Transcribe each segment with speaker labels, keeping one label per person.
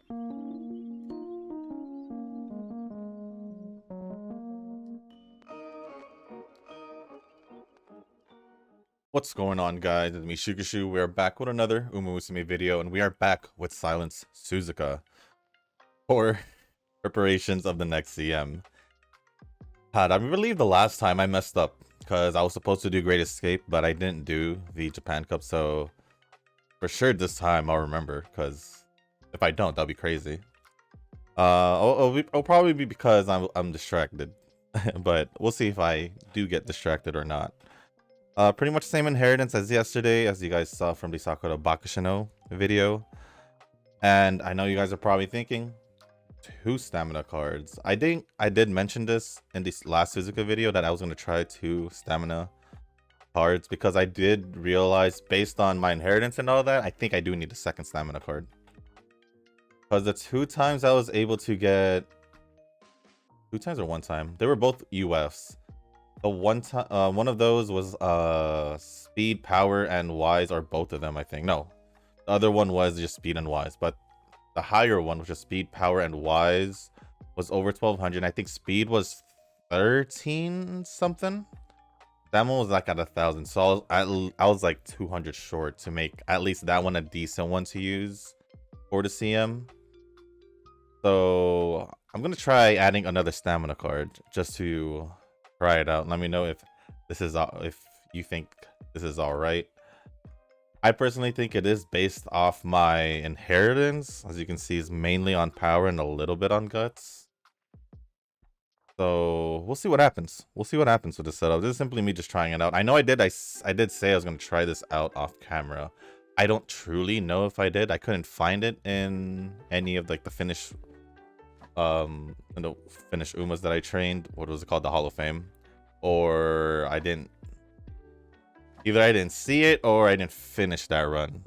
Speaker 1: What's going on, guys? It's me, Shukashu. We are back with another Musume video, and we are back with Silence Suzuka for preparations of the next CM. I believe the last time I messed up because I was supposed to do Great Escape, but I didn't do the Japan Cup, so for sure this time I'll remember, because if I don't, that'll be crazy. It'll probably be because I'm distracted, but we'll see if I do get distracted or not. Pretty much same inheritance as yesterday, as you guys saw from the Sakura Bakushino video. And I know you guys are probably thinking, 2 stamina cards. I think I did mention this in the last Suzuka video that I was going to try 2 stamina cards, because I did realize, based on my inheritance and all that, I think I do need a second stamina card. Because the 2 times I was able to get... 2 times or 1 time? They were both UFs. The one time, one of those was speed, power, and wise, or both of them, I think. No, the other one was just speed and wise, but the higher one, which is speed, power, and wise, was over 1200. I think speed was 13 something. That one was like at 1000, so I was like 200 short to make at least that one a decent one to use for the CM. So I'm gonna try adding another stamina card just to try it out. Let me know if this is if you think this is all right. I personally think it is, based off my inheritance. As you can see, is mainly on power and a little bit on guts. So we'll see what happens. We'll see what happens with this setup. This is simply me just trying it out. I know I did say I was going to try this out off camera. I don't truly know if I did. I couldn't find it in any of like the Finnish Umas that I trained. What was it called? The Hall of Fame. Or I didn't, either I didn't see it or I didn't finish that run.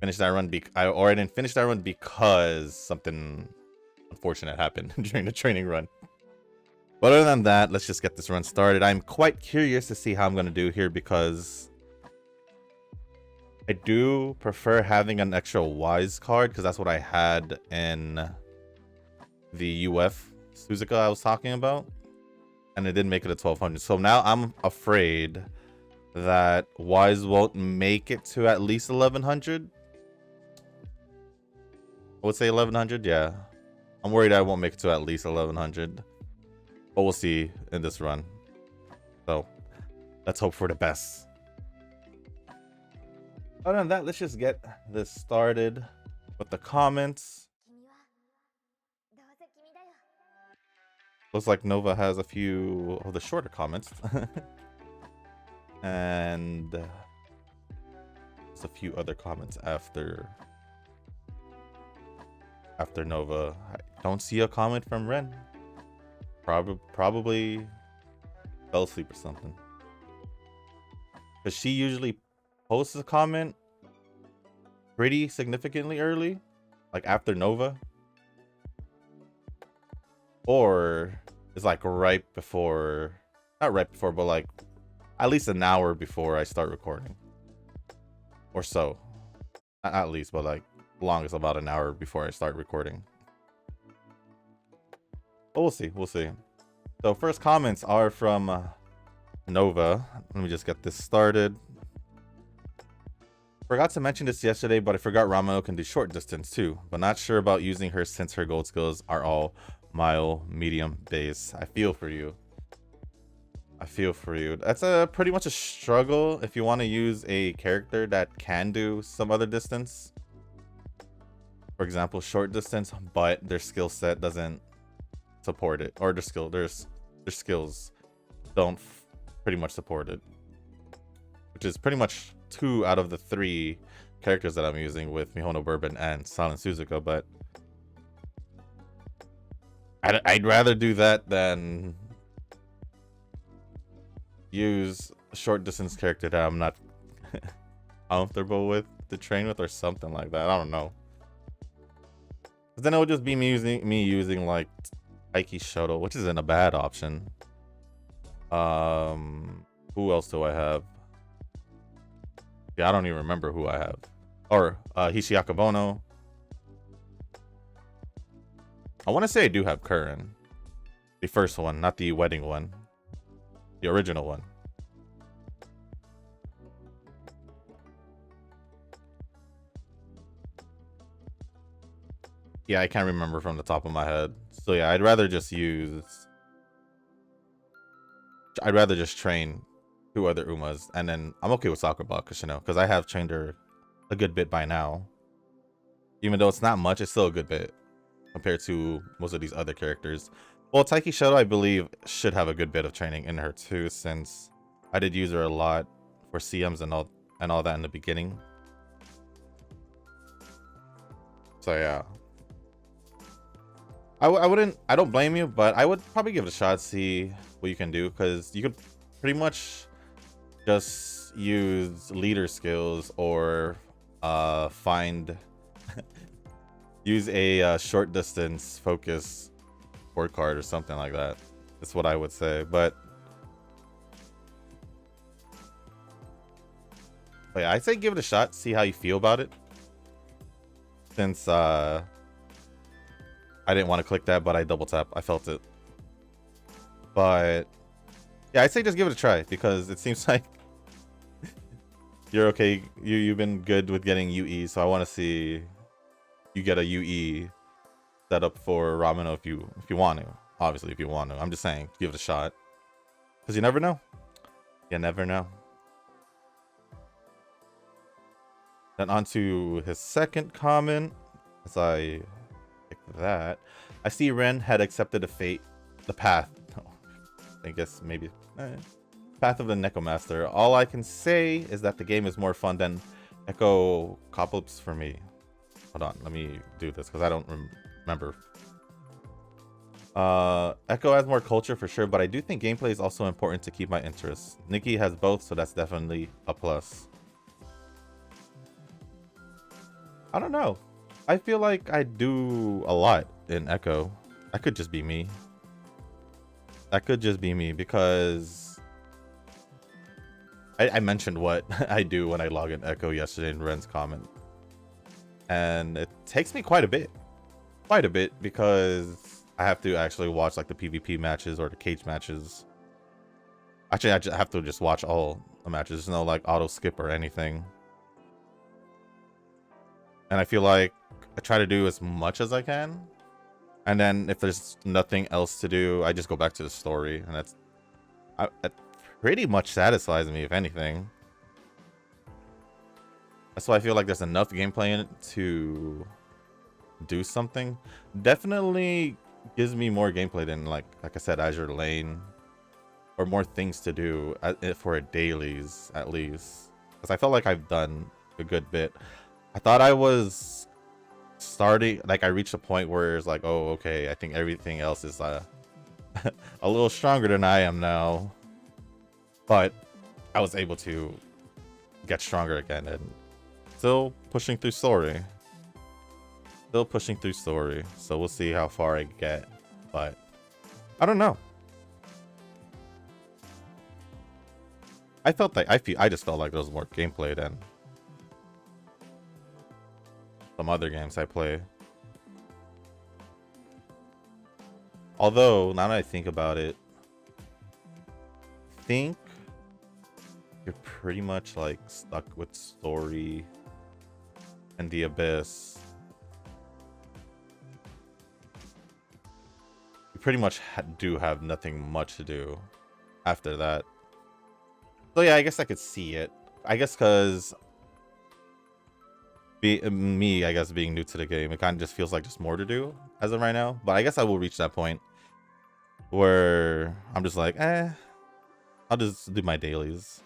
Speaker 1: Or I didn't finish that run because something unfortunate happened during the training run. But other than that, let's just get this run started. I'm quite curious to see how I'm going to do here, because I do prefer having an extra wise card, because that's what I had in the UF Suzuka I was talking about. And it didn't make it to 1200. So now I'm afraid that wise won't make it to at least 1100. I would say 1100, yeah. I'm worried I won't make it to at least 1100. But we'll see in this run. So let's hope for the best. Other than that, let's just get this started with the comments. Looks like Nova has a few of the shorter comments. And there's a few other comments after Nova. I don't see a comment from Ren. Probably fell asleep or something. Because she usually posts a comment pretty significantly early, like after Nova. Or it's like right before, not right before, but like at least an hour before I start recording. Or so. Not at least, but like longest about an hour before I start recording. But we'll see, we'll see. So first comments are from Nova. Let me just get this started. Forgot to mention this yesterday, but I forgot Ramano can do short distance too. But not sure about using her since her gold skills are all mile, medium, base. I feel for you. I feel for you. That's pretty much a struggle if you want to use a character that can do some other distance. For example, short distance, but their skill set doesn't support it, or their skills don't pretty much support it. Which is pretty much 2 out of the 3 characters that I'm using with Mihono Bourbon and Silence Suzuka, but I'd rather do that than use a short distance character that I'm not comfortable with to train with, or something like that. I don't know. But then it would just be me using like Aiki Shoto, which isn't a bad option. Who else do I have? Yeah, I don't even remember who I have. Or Hishiaka Bono. I want to say I do have Curran. The first one, not the wedding one. The original one. Yeah, I can't remember from the top of my head. So yeah, I'd rather just train 2 other Umas, and then I'm okay with Sakura because I have trained her a good bit by now. Even though it's not much, it's still a good bit compared to most of these other characters. Well, Taiki Shadow, I believe, should have a good bit of training in her too, since I did use her a lot for CMs and all that in the beginning. So yeah. I don't blame you, but I would probably give it a shot, see what you can do, because you could pretty much just use leader skills or use a short distance focus board card or something like that. That's what I would say. But yeah, I'd say give it a shot, see how you feel about it. Since I didn't want to click that, but I double tap. I felt it. But yeah, I'd say just give it a try, because it seems like you're okay. You've been good with getting UE, so I want to see you get a UE set up for Ramino if you want to. Obviously, if you want to. I'm just saying, give it a shot, because you never know. You never know. Then on to his second comment, as I pick that. I see Ren had accepted the path. I guess maybe path of the Nekomaster. All I can say is that the game is more fun than Echo Copolyps for me. Hold on, let me do this because I don't remember. Echo has more culture for sure, but I do think gameplay is also important to keep my interest. Nikki has both, so that's definitely a plus. I don't know. I feel like I do a lot in Echo. That could just be me. That could just be me, because I mentioned what I do when I log in Echo yesterday in Ren's comment. And it takes me quite a bit. Because I have to actually watch like the PvP matches or the cage matches. Actually, I just have to just watch all the matches. There's no like auto skip or anything. And I feel like I try to do as much as I can. And then if there's nothing else to do, I just go back to the story. And that pretty much satisfies me, if anything. That's why I feel like there's enough gameplay in it to do something. Definitely gives me more gameplay than, like I said, Azure Lane. Or more things to do for dailies, at least. Because I felt like I've done a good bit. I thought I was starting, like I reached a point where it's like, oh, okay, I think everything else is a little stronger than I am now. But I was able to get stronger again, and still pushing through story. So we'll see how far I get, but I don't know. I just felt like there was more gameplay than some other games I play. Although, now that I think about it, I think you're pretty much like stuck with story and the Abyss. You pretty much do have nothing much to do after that. So yeah, I guess I could see it. I guess because I guess being new to the game, it kind of just feels like just more to do as of right now. But I guess I will reach that point where I'm just like, I'll just do my dailies.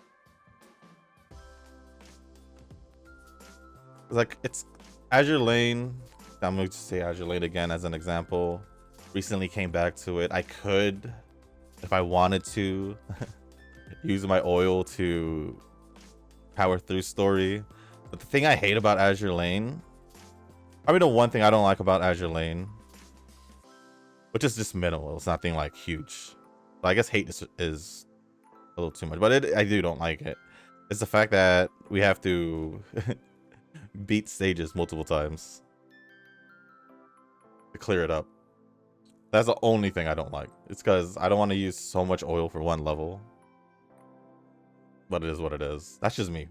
Speaker 1: Like, it's Azure Lane. I'm going to say Azure Lane again as an example. Recently came back to it. I could, if I wanted to, use my oil to power through story. But the thing I hate about Azure Lane, probably the one thing I don't like about Azure Lane, which is just minimal, it's nothing like huge. But I guess hate is a little too much, but I don't like it. It's the fact that we have to beat stages multiple times to clear it up. That's the only thing I don't like. It's because I don't want to use so much oil for one level. But it is what it is. That's just me.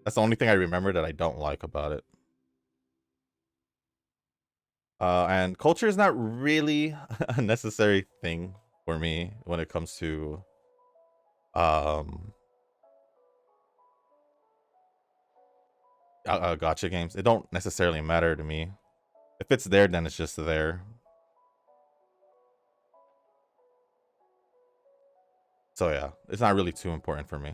Speaker 1: That's the only thing I remember that I don't like about it. And culture is not really a necessary thing for me when it comes to gacha games. It don't necessarily matter to me. If it's there, then it's just there. So yeah, it's not really too important for me.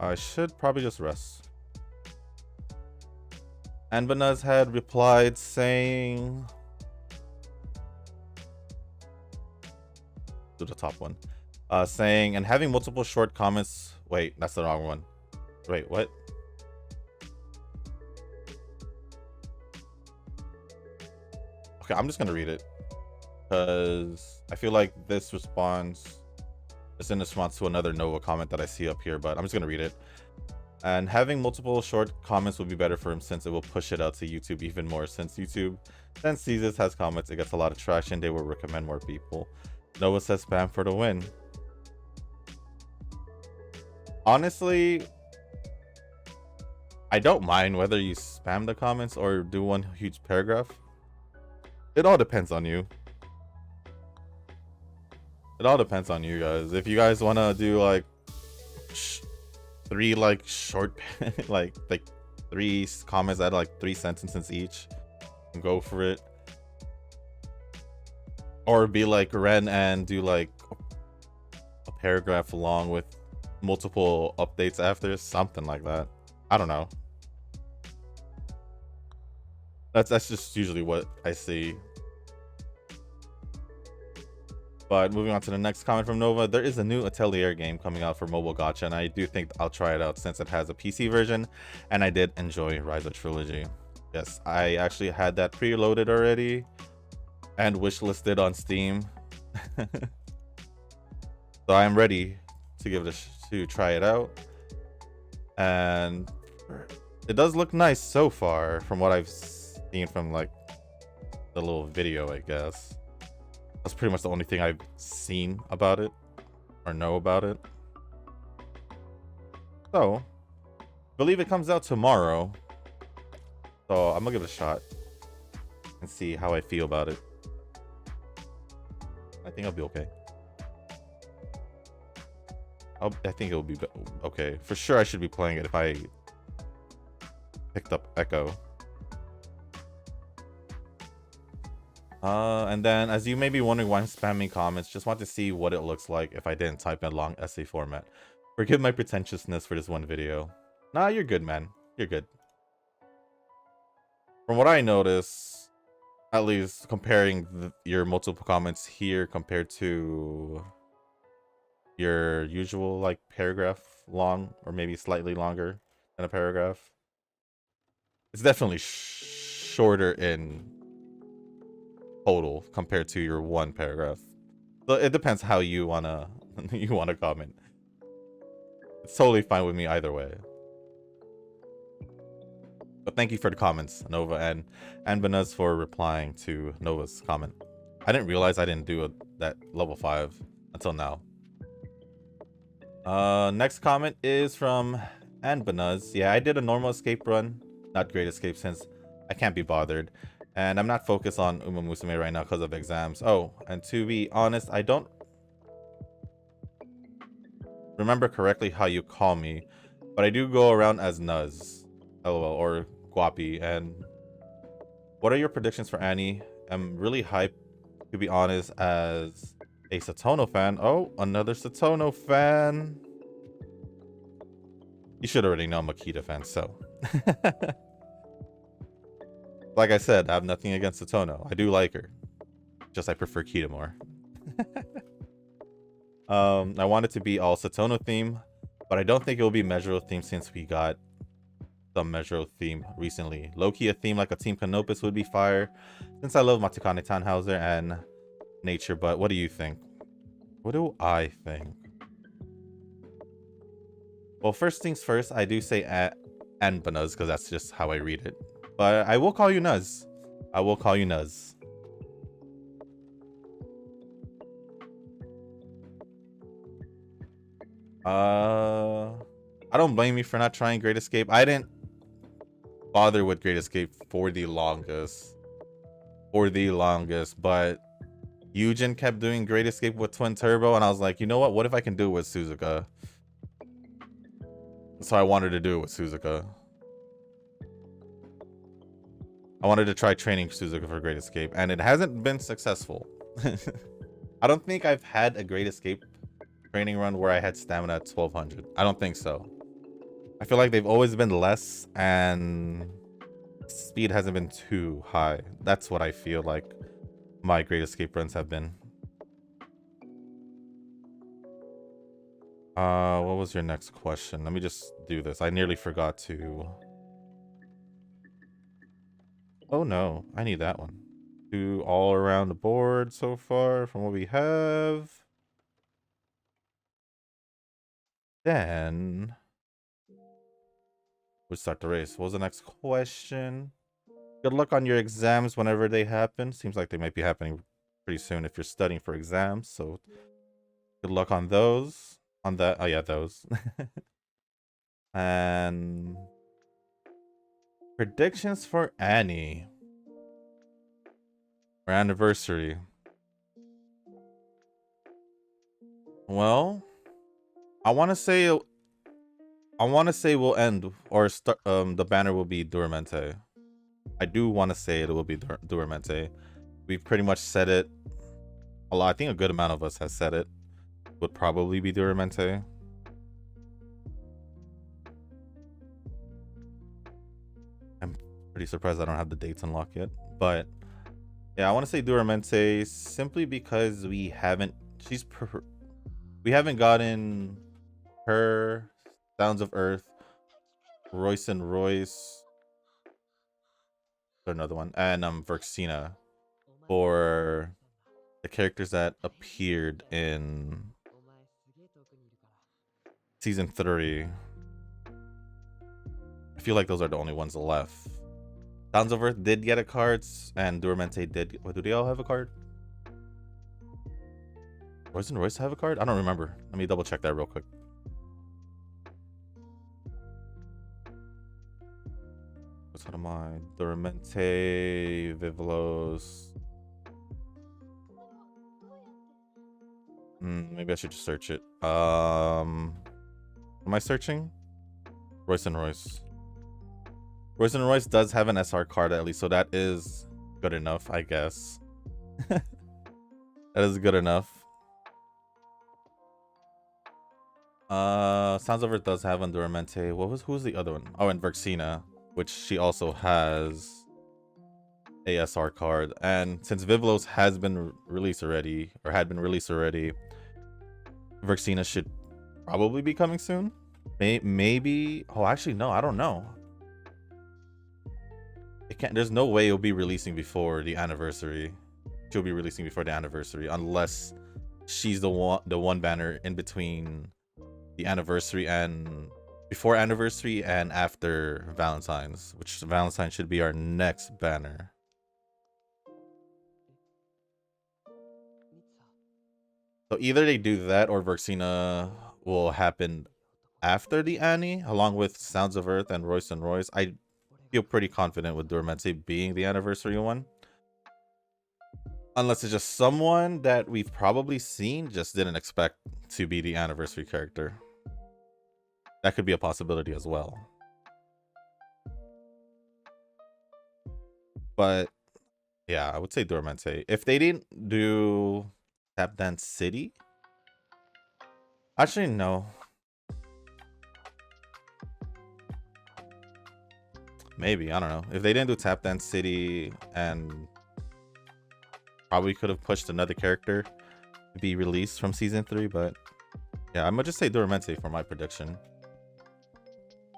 Speaker 1: I should probably just rest. Anbanaz had replied saying... to the top one. Saying, and having multiple short comments... Wait, that's the wrong one. Wait, what? Okay, I'm just gonna read it. Because I feel like this responds... It's in response to another Nova comment that I see up here, but I'm just gonna read it. And having multiple short comments would be better for him since it will push it out to YouTube even more. Since YouTube then sees this has comments, it gets a lot of traction. They will recommend more people. Noah says spam for the win. Honestly, I don't mind whether you spam the comments or do one huge paragraph. It all depends on you. It all depends on you guys. If you guys want to do like 3 like short like 3 comments that like 3 sentences each, go for it. Or be like Ren and do like a paragraph long with multiple updates after, something like that. I don't know. That's just usually what I see. But moving on to the next comment from Nova, there is a new Atelier game coming out for mobile gacha, and I do think I'll try it out since it has a PC version, and I did enjoy Rise of Trilogy. Yes, I actually had that preloaded already and wishlisted on Steam. So I'm ready to give it to try it out. And it does look nice so far from what I've seen from like the little video, I guess. That's pretty much the only thing I've seen about it or know about it. So, I believe it comes out tomorrow. So I'm gonna give it a shot and see how I feel about it. I think I'll be okay. I think it'll be okay. For sure, I should be playing it if I picked up Echo. And then, as you may be wondering why I'm spamming comments, just want to see what it looks like if I didn't type in a long essay format. Forgive my pretentiousness for this one video. Nah, you're good, man. You're good. From what I notice, at least comparing your multiple comments here compared to your usual like paragraph long, or maybe slightly longer than a paragraph, it's definitely shorter in total compared to your one paragraph. So it depends how you wanna comment. It's totally fine with me either way. But thank you for the comments, Nova, and Banaz for replying to Nova's comment. I didn't realize I didn't do that level 5 until now. Next comment is from Banaz. Yeah, I did a normal escape run, not great escape since I can't be bothered. And I'm not focused on Musume right now because of exams. Oh, and to be honest, I don't remember correctly how you call me, but I do go around as Nuz, LOL, or Guapi. And what are your predictions for Annie? I'm really hyped, to be honest, as a Satono fan. Oh, another Satono fan. You should already know I'm a Kita fan, so. Like I said, I have nothing against Satono. I do like her. Just I prefer Kita more. I want it to be all Satono theme, but I don't think it will be Mejuro theme since we got some Mejuro theme recently. Low-key a theme like a Team Canopus would be fire, since I love Machikane Tannhauser and nature, but what do you think? What do I think? Well, first things first, I do say Anbanuz because that's just how I read it. But I will call you Nuz. I will call you Nuz. I don't blame you for not trying Great Escape. I didn't bother with Great Escape for the longest. But Eugen kept doing Great Escape with Twin Turbo, and I was like, you know what if I can do it with Suzuka? So I wanted to do it with Suzuka. I wanted to try training Suzuka for Great Escape, and it hasn't been successful. I don't think I've had a Great Escape training run where I had stamina at 1200. I don't think so. I feel like they've always been less, and speed hasn't been too high. That's what I feel like my Great Escape runs have been. What was your next question? Let me just do this. I nearly forgot to. Oh no, I need that one. Do all around the board so far from what we have. Then we'll start the race. What was the next question? Good luck on your exams whenever they happen. Seems like they might be happening pretty soon if you're studying for exams. So good luck on those. On that. Oh yeah, those. And predictions for Annie. Or anniversary. Well, I want to say we'll end or start. The banner will be Duramente. I do want to say it will be Duramente. We've pretty much said it a lot. I think a good amount of us has said it. Would probably be Duramente. I'm pretty surprised I don't have the dates unlocked yet, but yeah, I want to say Duramente simply because we haven't gotten her, Sounds of Earth, Royce and Royce, another one, and Verxina for the characters that appeared in season 3. I feel like those are the only ones left. Sounds of Earth did get a card, and Duramente did. What, do they all have a card? Royce and Royce have a card? I don't remember. Let me double check that real quick. What's out of mine? Duramente, Vivlos. Maybe I should just search it. Am I searching? Royce and Royce. Royce and Royce does have an SR card at least, so that is good enough, I guess. That is good enough. Sounds of Earth does have Duramente. Who's the other one? Oh, and Verxina, which she also has a SR card. And since Vivlos has been released already, or had been released already, Verxina should probably be coming soon. Maybe. Oh, actually, no, I don't know. It can't. There's no way it'll be releasing before the anniversary. She'll be releasing before the anniversary unless she's the one banner in between the anniversary and before anniversary and after Valentine's, which Valentine's should be our next banner. So either they do that or Verxina will happen after the Annie, along with Sounds of Earth and Royce and Royce. I feel pretty confident with Duramente being the anniversary one. Unless it's just someone that we've probably seen, just didn't expect to be the anniversary character. That could be a possibility as well. But yeah, I would say Duramente. If they didn't do Tap Dance City, actually no. Maybe, I don't know. If they didn't do Tap Dance City, and probably could have pushed another character to be released from season 3, but yeah, I'm gonna just say Duramente for my prediction.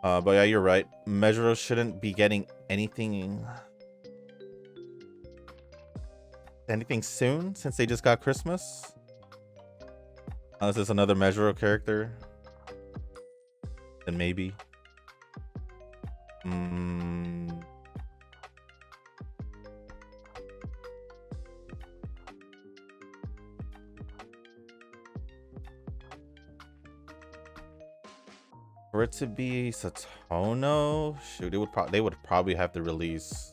Speaker 1: But yeah, you're right. Measuro shouldn't be getting anything soon since they just got Christmas. Unless it's another Measuro character. then maybe. For it to be Satono, shoot, they would probably have to release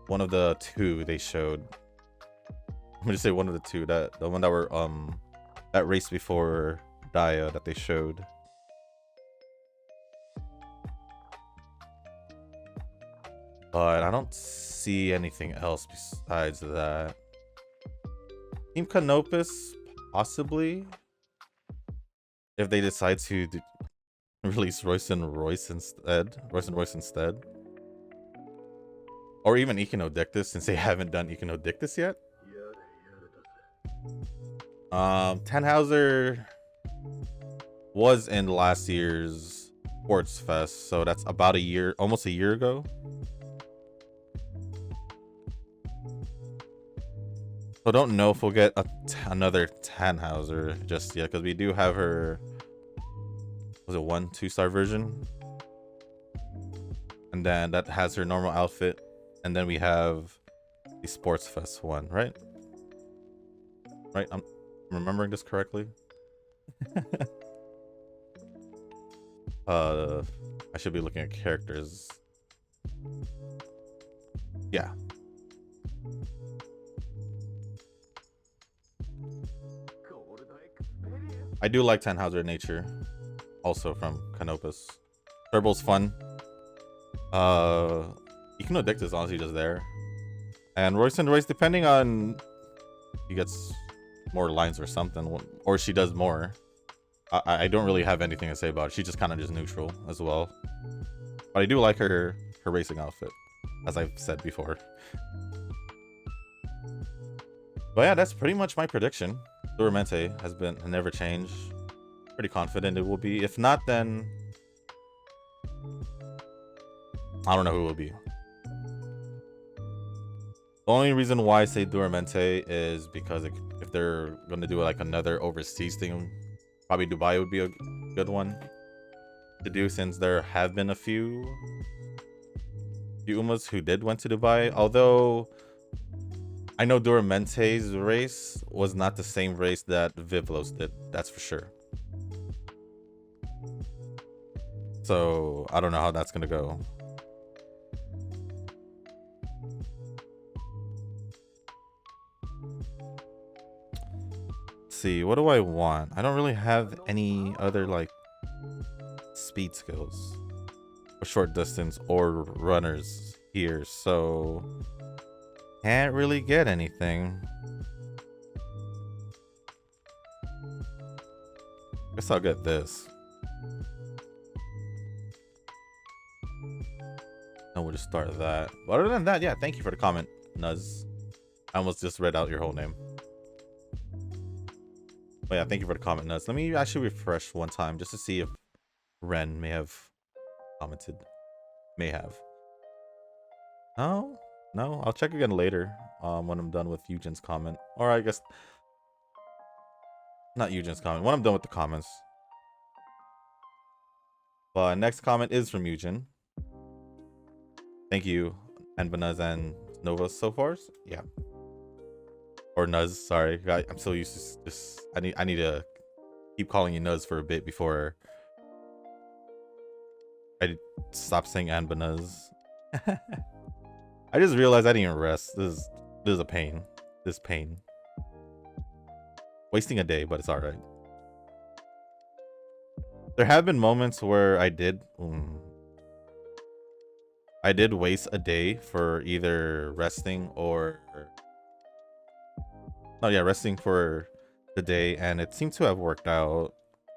Speaker 1: one of the two they showed. I'm gonna say one of the two, the one that were that race before Daya that they showed. But I don't see anything else besides that. Team Canopus, possibly. If they decide to release Royce and Royce instead. Or even Echinodictus, since they haven't done Echinodictus yet. Tannhauser was in last year's Sports Fest, so that's about almost a year ago. So don't know if we'll get another Tannhauser just yet, because we do have her, was it 2-star version? And then that has her normal outfit. And then we have the Sports Fest one, right? Right? I'm remembering this correctly. I should be looking at characters. Yeah. I do like Tannhauser Nature, also from Canopus. Turbo's fun. Echinodictus is honestly just there. And Royce and Royce, depending on he gets more lines or something, or she does more. I don't really have anything to say about it. She's just kind of just neutral as well. But I do like her racing outfit, as I've said before. But yeah, that's pretty much my prediction. Duramente has never changed. Pretty confident it will be. If not, then I don't know who it will be. The only reason why I say Duramente is because if they're gonna do like another overseas thing, probably Dubai would be a good one to do, since there have been a few Umas who went to Dubai. Although I know Duramente's race was not the same race that Vivlos did, that's for sure. So I don't know how that's gonna go. Let's see, what do I want? I don't really have any other like speed skills for short distance or runners here, so can't really get anything. Guess I'll get this. And we'll just start that. But other than that, yeah, thank you for the comment, Nuz. I almost just read out your whole name. But yeah, thank you for the comment, Nuz. Let me actually refresh one time just to see if Ren may have commented. May have. No, I'll check again later when I'm done with Eugen's comment. Or I guess not Eugen's comment, when I'm done with the comments. But next comment is from Eugen. Thank you, Anbanuz and Nova so far. Yeah. Or Nuz, sorry. I'm so used to just I need to keep calling you Nuz for a bit before I stop saying Anbanuz. I just realized I didn't even rest. This is a pain. This pain. Wasting a day, but it's alright. There have been moments where I did waste a day for either resting or resting for the day, and it seemed to have worked out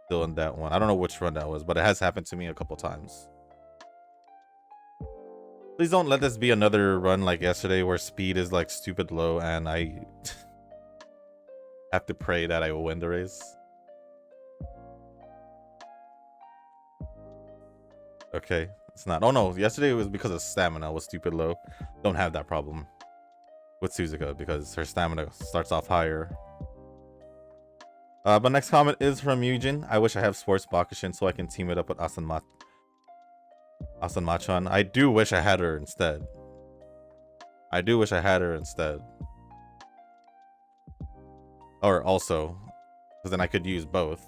Speaker 1: still in that one. I don't know which run that was, but it has happened to me a couple times. Please don't let this be another run like yesterday where speed is like stupid low and I have to pray that I will win the race. Okay, it's not. Oh no, yesterday it was because of stamina was stupid low. Don't have that problem with Suzuka because her stamina starts off higher. But next comment is from Yujin. I wish I have Sports Bakushin so I can team it up with Asan-machan. I do wish I had her instead. I do wish I had her instead. Or also, because then I could use both.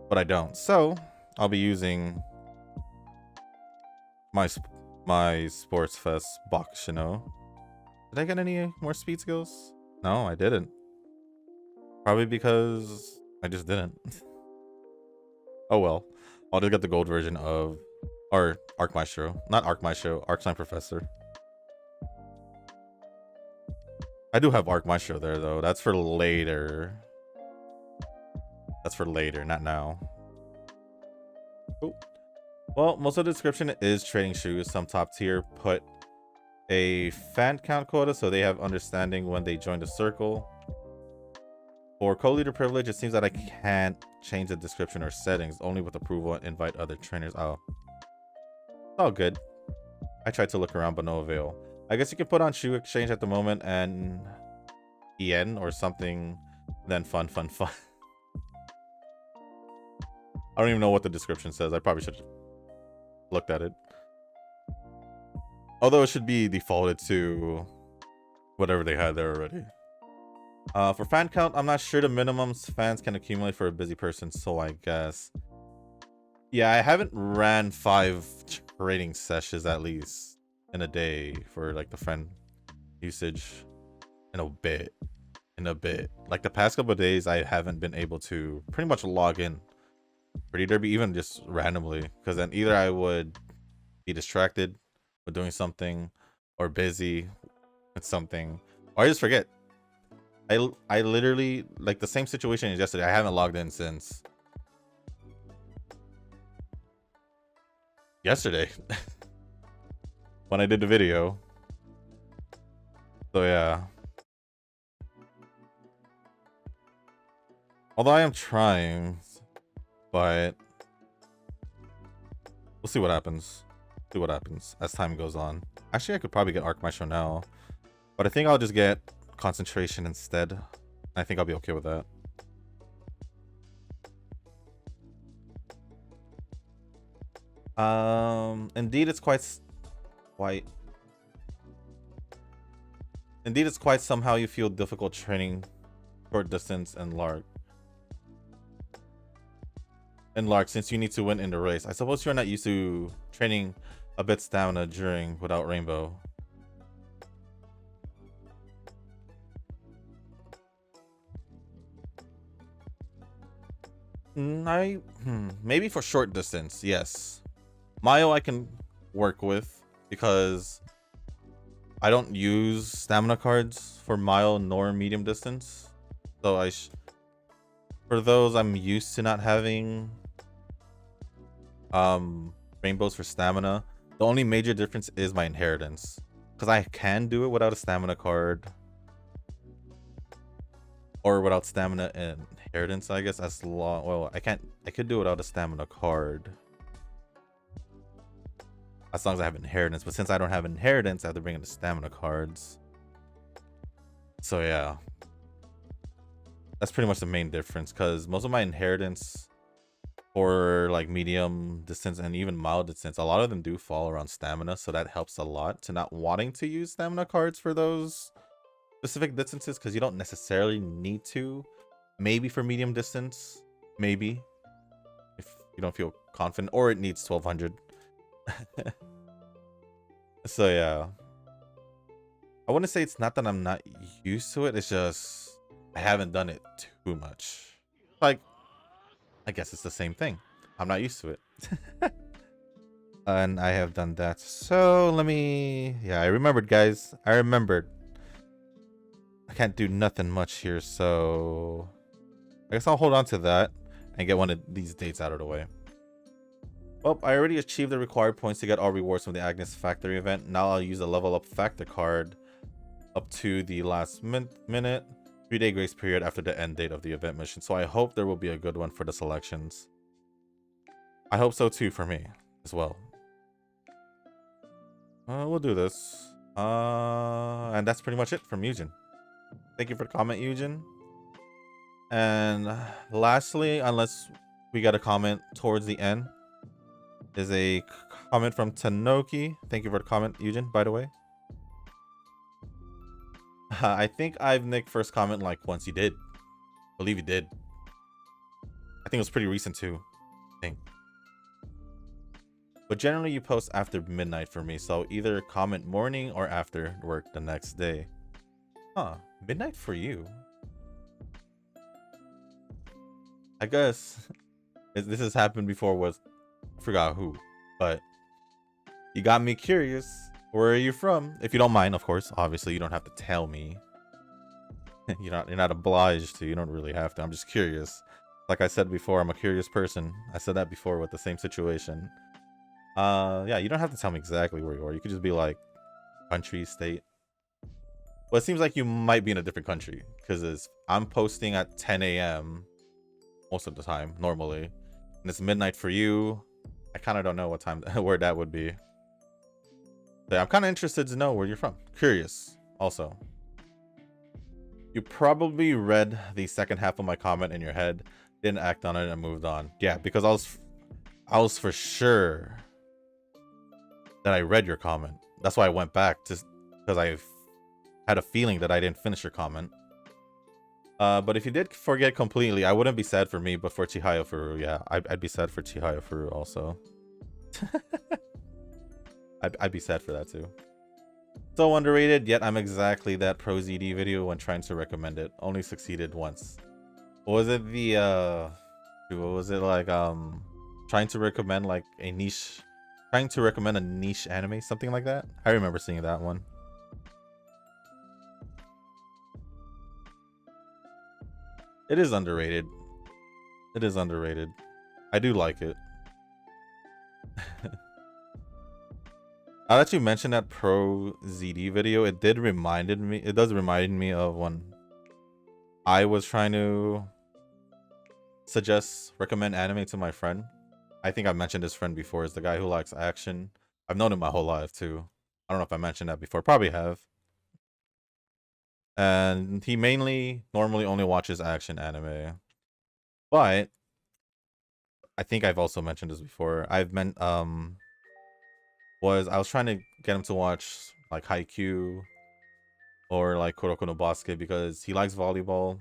Speaker 1: But I don't. So, I'll be using my Sports Fest Bakushino. Did I get any more speed skills? No, I didn't. Probably because I just didn't. Oh well. I'll just get the gold version of... Or Arc Maestro. Not Arc Maestro, Arc Sign Professor. I do have Arc Maestro there though. That's for later. That's for later, not now. Oh. Well, most of the description is trading shoes. Some top tier put a fan count quota so they have understanding when they join the circle. For co-leader privilege, it seems that I can't change the description or settings, only with approval and invite other trainers. Oh. It's all good. I tried to look around, but no avail. I guess you can put on shoe exchange at the moment and EN or something, then fun. I don't even know what the description says. I probably should have looked at it. Although it should be defaulted to whatever they had there already. For fan count, I'm not sure the minimums fans can accumulate for a busy person, so I guess. Yeah, I haven't ran 5 trading sessions at least in a day for like the friend usage in a bit. Like the past couple of days, I haven't been able to pretty much log in Pretty Derby, even just randomly, because then either I would be distracted with doing something or busy with something, or I just forget. I literally, like the same situation as yesterday, I haven't logged in since yesterday when I did the video. So yeah. Although I am trying, but we'll see what happens. See what happens as time goes on. Actually, I could probably get Arc Maestro now, but I think I'll just get concentration instead. I think I'll be okay with that. Indeed, it's quite somehow you feel difficult training short distance and lark. Since you need to win in the race. I suppose you're not used to training a bit stamina during without Rainbow. Maybe for short distance, yes. Mayo I can work with because I don't use stamina cards for mile nor medium distance. So for those, I'm used to not having rainbows for stamina. The only major difference is my inheritance, because I can do it without a stamina card or without stamina and inheritance, I guess. As long, well, I could do it without a stamina card as long as I have inheritance, but since I don't have inheritance, I have to bring in the stamina cards. So yeah, that's pretty much the main difference, because most of my inheritance for like medium distance and even mild distance, a lot of them do fall around stamina, so that helps a lot to not wanting to use stamina cards for those specific distances, because you don't necessarily need to. Maybe for medium distance, maybe if you don't feel confident, or it needs 1200. So yeah, I wouldn't say it's not that I'm not used to it, it's just I haven't done it too much. Like, I guess it's the same thing. I'm not used to it. And I have done that. So let me... Yeah, I remembered, guys. I remembered. I can't do nothing much here, so... I guess I'll hold on to that and get one of these dates out of the way. Well, I already achieved the required points to get all rewards from the Agnes Factory event. Now I'll use a level up factor card up to the last minute. 3-day grace period after the end date of the event mission. So I hope there will be a good one for the selections. I hope so too for me as well. We'll do this. And that's pretty much it from Eugen. Thank you for the comment, Eugen. And lastly, unless we got a comment towards the end, is a comment from Tanoki. Thank you for the comment, Eugen, by the way. I think I've nicked first comment like once. He did. I believe he did. I think it was pretty recent too. I think. But generally you post after midnight for me, so either comment morning or after work the next day. Huh, midnight for you. I guess this has happened before with, I forgot who, but you got me curious. Where are you from? If you don't mind, of course. Obviously, you don't have to tell me. You're not obliged to. You don't really have to. I'm just curious. Like I said before, I'm a curious person. I said that before with the same situation. Yeah, you don't have to tell me exactly where you are. You could just be like country, state. Well, it seems like you might be in a different country because I'm posting at 10 a.m. most of the time normally, and it's midnight for you. I kind of don't know what time where that would be. But I'm kind of interested to know where you're from. Curious also. You probably read the second half of my comment in your head, didn't act on it, and moved on. Yeah, because I was for sure that I read your comment. That's why I went back, just because I had a feeling that I didn't finish your comment. But if you did forget completely, I wouldn't be sad for me, but for Chihaya Furu, yeah, I'd be sad for Chihaya Furu also. I'd be sad for that too. So underrated, yet I'm exactly that pro ZD video when trying to recommend it. Only succeeded once. What was it what was it like, trying to recommend like a niche, trying to recommend a niche anime, something like that? I remember seeing that one. It is underrated. It is underrated. I do like it. Now that you mentioned that pro ZD video, it does remind me of when I was trying to recommend anime to my friend. I think I mentioned this friend before. Is the guy who likes action. I've known him my whole life too. I don't know if I mentioned that before. Probably have. And he normally only watches action anime. But I think I've also mentioned this before. I was trying to get him to watch like Haikyuu or like Kuroko no Basket because he likes volleyball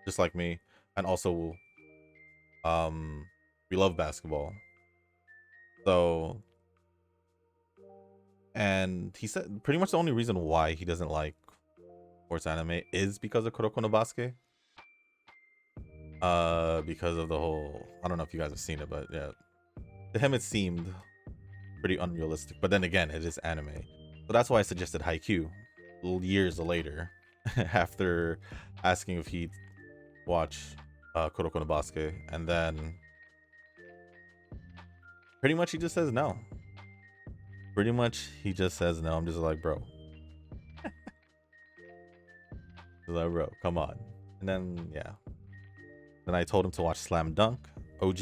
Speaker 1: just like me, and also we love basketball. So, and he said pretty much the only reason why he doesn't like sports anime is because of Kuroko no Basket. Because of the whole, I don't know if you guys have seen it, but yeah, to him it seemed pretty unrealistic. But then again, it is anime, so that's why I suggested Haikyuu years later after asking if he'd watch Kuroko no Basket, and then pretty much he just says no. Pretty much he just says no. I'm just like, bro. Like, bro, come on. And then yeah. Then I told him to watch Slam Dunk, OG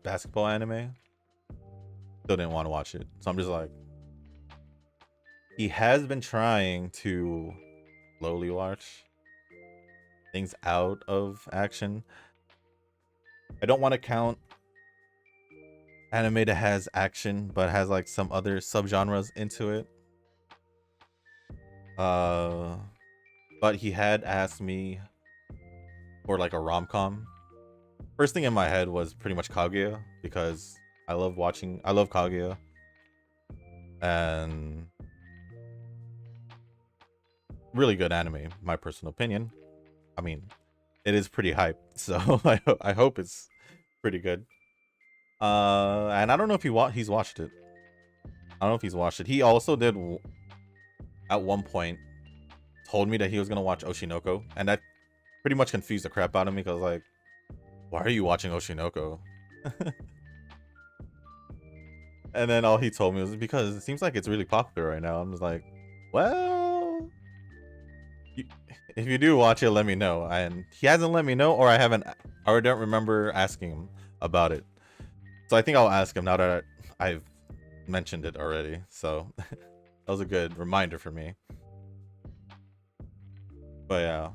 Speaker 1: basketball anime. Still didn't want to watch it. So I'm just like, he has been trying to slowly watch things out of action. I don't want to count anime that has action but has like some other subgenres into it. But he had asked me for like a rom-com. First thing in my head was pretty much Kaguya, because I love Kaguya. And really good anime, my personal opinion. I mean, it is pretty hype, so I hope it's pretty good. And I don't know if he's watched it. I don't know if he's watched it. He also did at one point told me that he was gonna watch Oshinoko, and that pretty much confused the crap out of me because like, why are you watching Oshinoko? And then all he told me was because it seems like it's really popular right now. I'm just like, well, if you do watch it, let me know. And he hasn't let me know, or I don't remember asking him about it. So I think I'll ask him now that I've mentioned it already. So that was a good reminder for me. But yeah,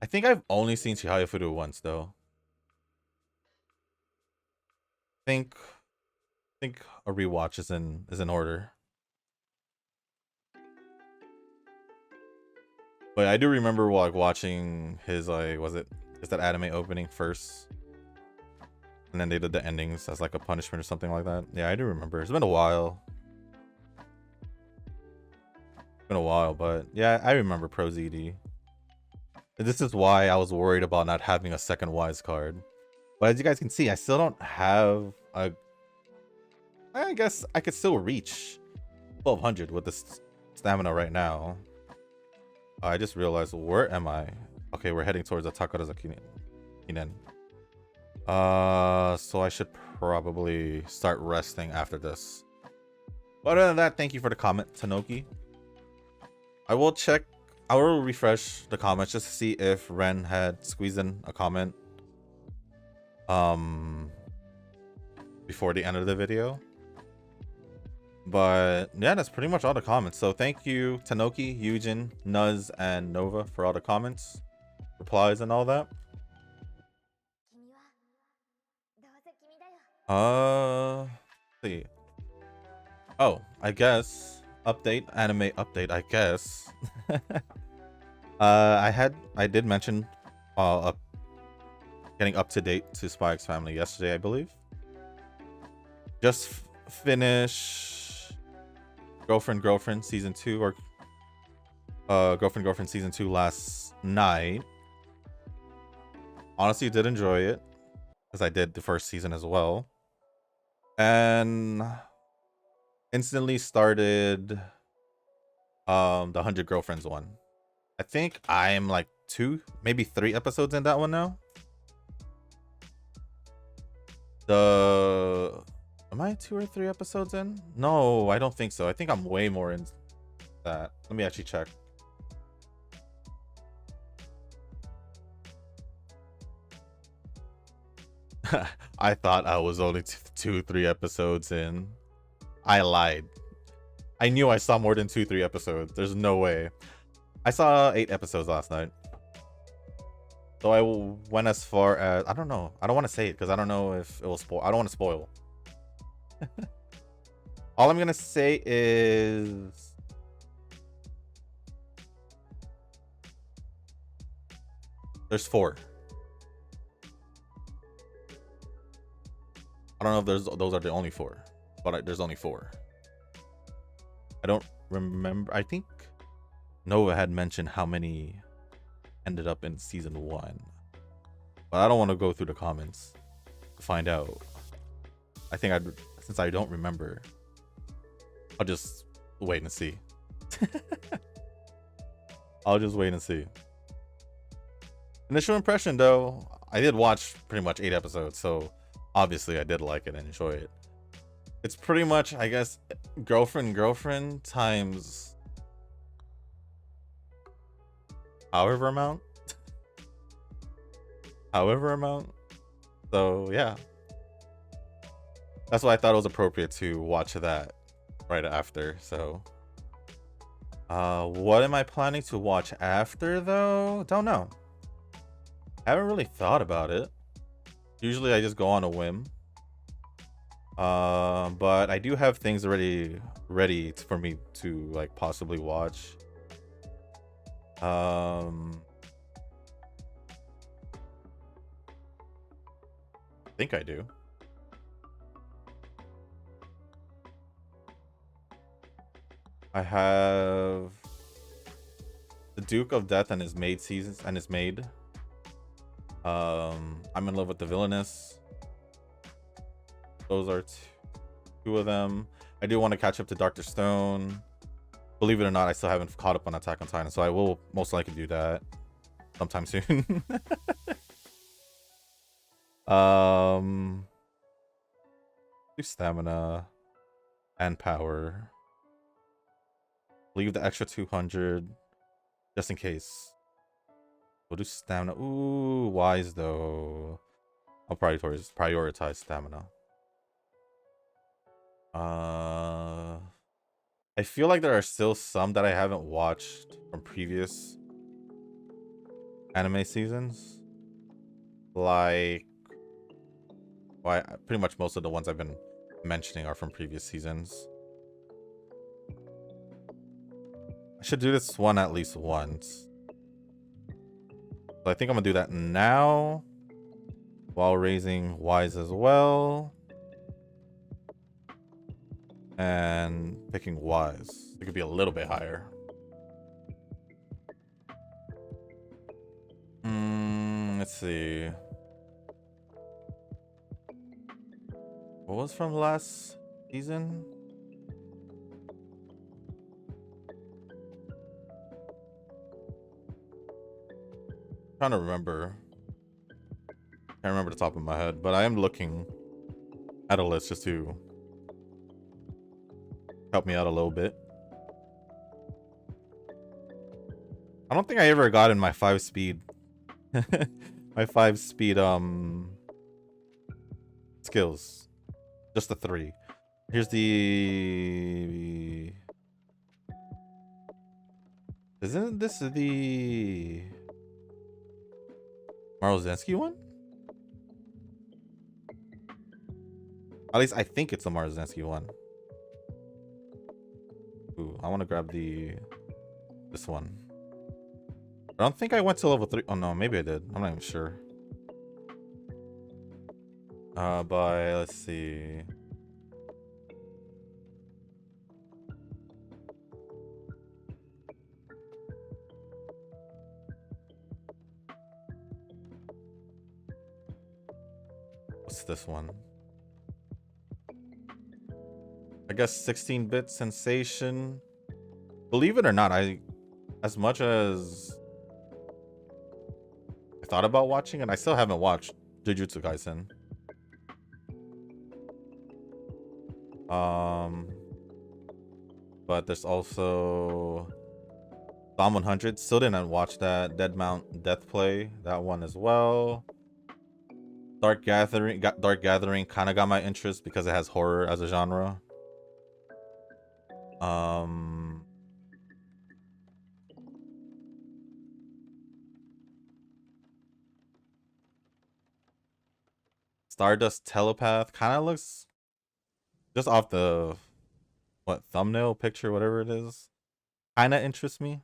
Speaker 1: I think I've only seen Chihaya Furu once though. I think a rewatch is in order. But I do remember like watching his like is that anime opening first? And then they did the endings as like a punishment or something like that. Yeah, I do remember. It's been a while. Been a while, but yeah, I remember Pro ZD. This is why I was worried about not having a second Wise card. But as you guys can see, I still don't have a... I guess I could still reach 1200 with this stamina right now. I just realized, where am I? Okay, we're heading towards the Takarazuki Kinen. So I should probably start resting after this. But other than that, thank you for the comment, Tanoki. I will refresh the comments just to see if Ren had squeezed in a comment before the end of the video. But yeah, that's pretty much all the comments. So thank you, Tanoki, Yujin, Nuz, and Nova for all the comments, replies, and all that. Let's see. Oh, I guess anime update, I guess. I did mention getting up to date to Spy X Family yesterday, I believe. Just finish Girlfriend season 2, or Girlfriend season 2 last night. Honestly, did enjoy it because I did the first season as well, and instantly started the 100 Girlfriends one. I think I'm like 2, maybe 3 episodes in that one now. Am I 2 or 3 episodes in? No, I don't think so. I think I'm way more in that. Let me actually check. I thought I was only 2, 3 episodes in. I lied. I knew I saw more than 2, 3 episodes. There's no way. I saw 8 episodes last night. So I went as far as... I don't know. I don't want to say it because I don't know if it will spoil. I don't want to spoil. All I'm going to say is... there's 4. I don't know if those are the only 4. But there's only 4. I don't remember. I think Nova had mentioned how many ended up in season 1. But I don't want to go through the comments to find out. I think since I don't remember, I'll just wait and see. I'll just wait and see. Initial impression though, I did watch pretty much 8 episodes, so obviously I did like it and enjoy it. It's pretty much, I guess, girlfriend times however amount. So yeah, that's why I thought it was appropriate to watch that right after. So what am I planning to watch after though? Don't know. Haven't really thought about it. Usually I just go on a whim. But I do have things already ready for me to like possibly watch. I think I do. I have the Duke of Death and his maid seasons and his maid. I'm in love with the villainess. Those are 2 of them. I do want to catch up to Dr. Stone. Believe it or not, I still haven't caught up on Attack on Titan, so I will most likely do that sometime soon. Do stamina and power. Leave the extra 200 just in case. We'll do stamina. Ooh, wise though. I'll probably prioritize stamina. I feel like there are still some that I haven't watched from previous anime seasons. Like, well, pretty much most of the ones I've been mentioning are from previous seasons. I should do this one at least once. So I think I'm gonna do that now while raising Y's as well. And picking Y's. It could be a little bit higher. Let's see. What was from last season? Trying to remember. Can't remember the top of my head, but I am looking at a list just to help me out a little bit. I don't think I ever got in my 5-speed my 5-speed skills. Just the 3. Here's the Isn't this the Marozensky one? At least I think it's the Marozensky one. Ooh, I want to grab this one. I don't think I went to level 3. Oh no, maybe I did. I'm not even sure. But let's see. What's this one? I guess 16-bit sensation. Believe it or not, as much as I thought about watching it, I still haven't watched Jujutsu Kaisen. But there's also Dom 100. Still didn't watch that. Dead Mount Death Play, that one as well. Dark Gathering kind of got my interest because it has horror as a genre. Stardust Telepath kind of looks, just off the thumbnail picture, whatever it is, kind of interests me.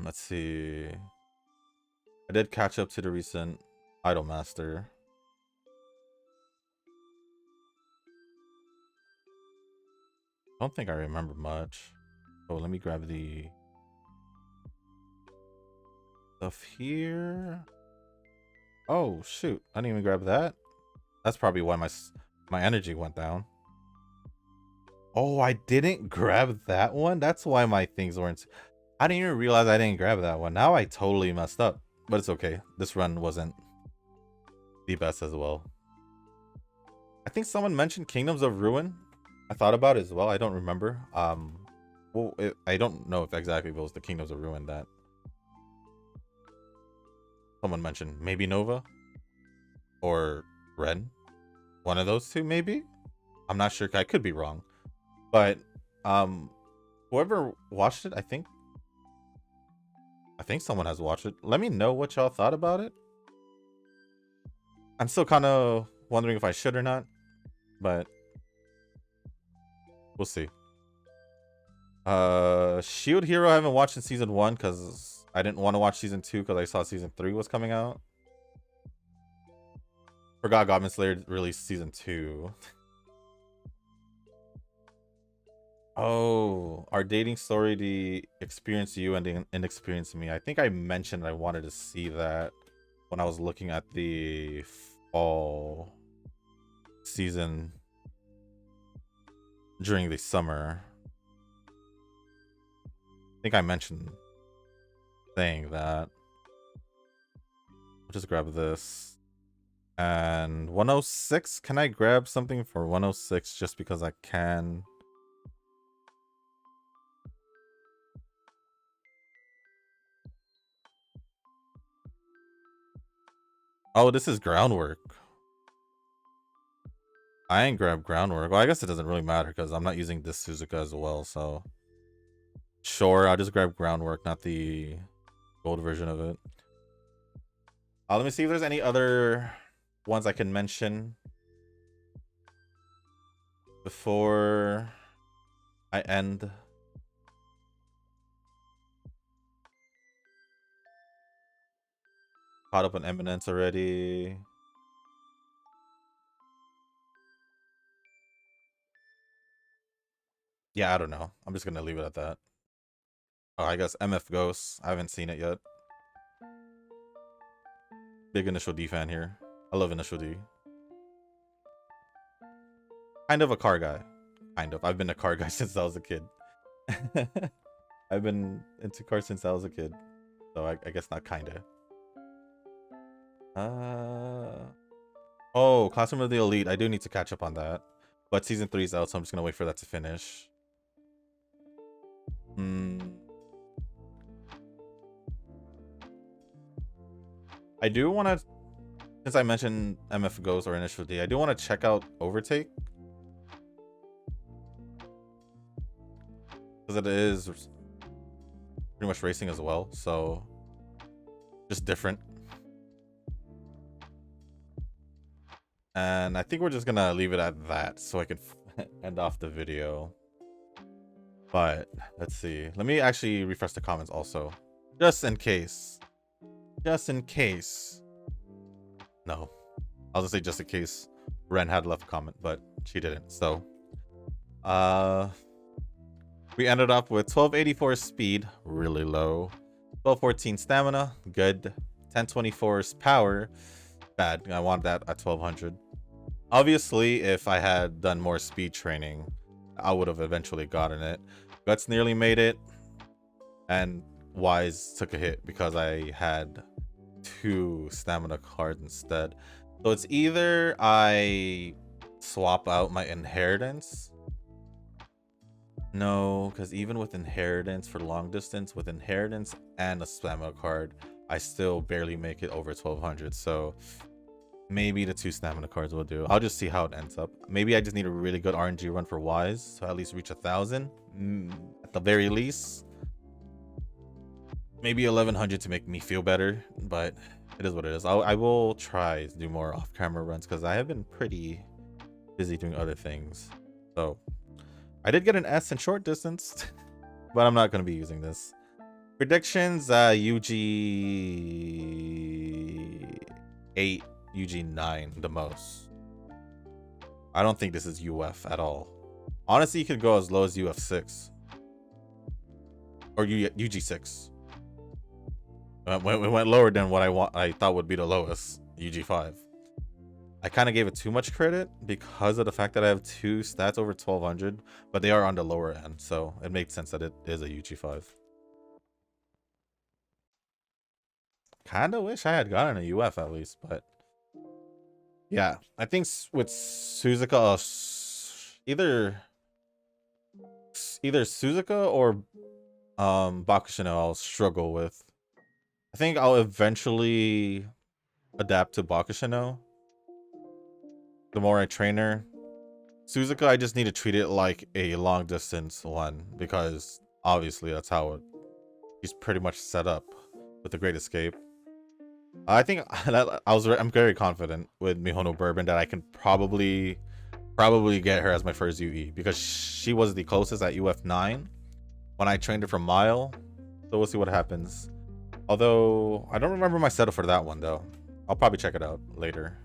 Speaker 1: Let's see. I did catch up to the recent Idolmaster. I don't think I remember much. Oh, let me grab the stuff here. Oh shoot, I didn't even grab that. That's probably why my energy went down. Oh, I didn't grab that one. That's why my things weren't. I didn't even realize I didn't grab that one. Now I totally messed up, but it's okay. This run wasn't the best as well. I think someone mentioned Kingdoms of Ruin. I thought about it as well. I don't remember. Well, I don't know if exactly it was the Kingdoms of Ruin that someone mentioned. Maybe Nova or Ren. One of those two, maybe. I'm not sure. I could be wrong, but whoever watched it, I think someone has watched it. Let me know what y'all thought about it. I'm still kind of wondering if I should or not, but we'll see. Shield Hero I haven't watched in season 1 because I didn't want to watch season 2 because I saw season 3 was coming out. Forgot Goblin Slayer released season 2. Oh, our dating story, the experience you and the inexperience me. I think I mentioned I wanted to see that when I was looking at the fall season during the summer. I think I mentioned saying that. I'll just grab this. And 106, can I grab something for 106 just because I can? Oh, this is groundwork. I ain't grabbed groundwork. Well, I guess it doesn't really matter because I'm not using this Suzuka as well, so sure, I'll just grab groundwork, not the gold version of it. Let me see if there's any other ones I can mention before I end. Caught up on Eminence already. Yeah, I don't know. I'm just gonna leave it at that. Oh, I guess MF Ghost. I haven't seen it yet. Big Initial D fan here. I love Initial D. Kind of a car guy. Kind of. I've been a car guy since I was a kid. I've been into cars since I was a kid. So I guess not kinda. Oh, Classroom of the Elite. I do need to catch up on that. But season 3 is out, so I'm just gonna wait for that to finish. I do want to, since I mentioned MF Ghost or Initial D, I do want to check out Overtake. Because it is pretty much racing as well, so just different. And I think we're just gonna leave it at that so I can end off the video. But let's see. Let me actually refresh the comments also, just in case. Just in case. No, I'll just say just in case Ren had left a comment, but she didn't. So, we ended up with 1284 speed, really low. 1214 stamina, good. 1024 power, bad. I want that at 1200. Obviously, if I had done more speed training, I would have eventually gotten it. Guts nearly made it, and Wise took a hit because I had 2 stamina cards instead. So it's either I swap out my inheritance. No, because even with inheritance for long distance, with inheritance and a stamina card, I still barely make it over 1200. So maybe the 2 stamina cards will do. I'll just see how it ends up. Maybe I just need a really good RNG run for Wise to at least reach 1000 at the very least. Maybe 1100 to make me feel better, but it is what it is. I will try to do more off-camera runs because I have been pretty busy doing other things. So I did get an S in short distance, but I'm not going to be using this. Predictions, UG 8, UG 9 the most. I don't think this is UF at all. Honestly, you could go as low as UF 6 or UG 6. It went lower than what I thought would be the lowest, UG 5. I kind of gave it too much credit because of the fact that I have 2 stats over 1200, but they are on the lower end, so it makes sense that it is a UG 5. Kind of wish I had gotten a UF at least, but yeah, I think with Suzuka, either Suzuka or Bakushino I'll struggle with. I think I'll eventually adapt to Bakushino the more I train her. Suzuka, I just need to treat it like a long distance one because obviously that's how she's pretty much set up with the Great Escape. I think I'm very confident with Mihono Bourbon that I can probably get her as my first UE because she was the closest at UF 9 when I trained her for Mile. So we'll see what happens. Although I don't remember my setup for that one though. I'll probably check it out later.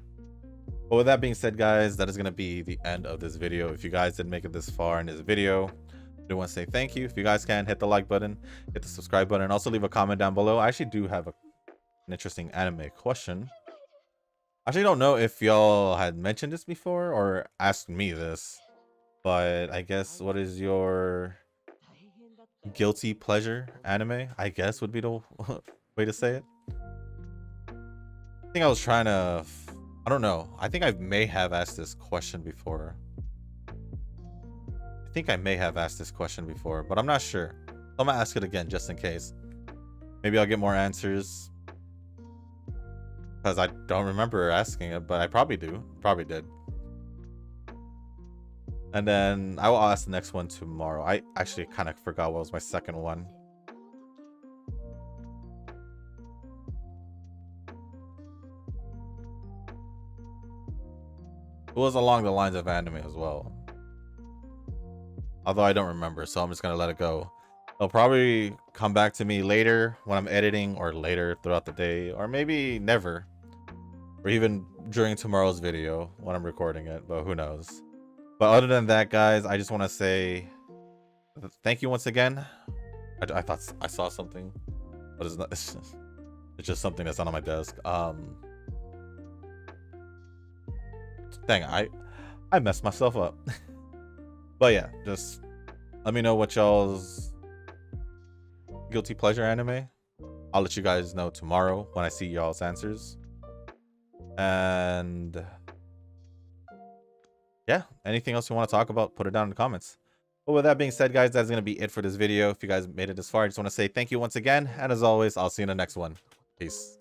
Speaker 1: But with that being said, guys, that is going to be the end of this video. If you guys didn't make it this far in this video, I do want to say thank you. If you guys can, hit the like button, hit the subscribe button, and also leave a comment down below. I actually do have an interesting anime question. I actually don't know if y'all had mentioned this before or asked me this, but I guess what is your guilty pleasure anime? I guess would be the way to say it. I think I was trying to... I don't know. I think I may have asked this question before. But I'm not sure. I'm gonna ask it again just in case. Maybe I'll get more answers. Because I don't remember asking it, but I probably do. Probably did. And then I will ask the next one tomorrow. I actually kind of forgot what was my second one. It was along the lines of anime as well. Although I don't remember, so I'm just going to let it go. It'll probably come back to me later when I'm editing, or later throughout the day, or maybe never. Or even during tomorrow's video when I'm recording it, but who knows. But other than that, guys, I just want to say thank you once again. I thought I saw something, but it's not. It's just something that's not on my desk. Dang, I messed myself up. But yeah, just let me know what y'all's guilty pleasure anime. I'll let you guys know tomorrow when I see y'all's answers. And yeah, anything else you want to talk about, put it down in the comments. But with that being said, guys, that's going to be it for this video. If you guys made it this far, I just want to say thank you once again. And as always, I'll see you in the next one. Peace.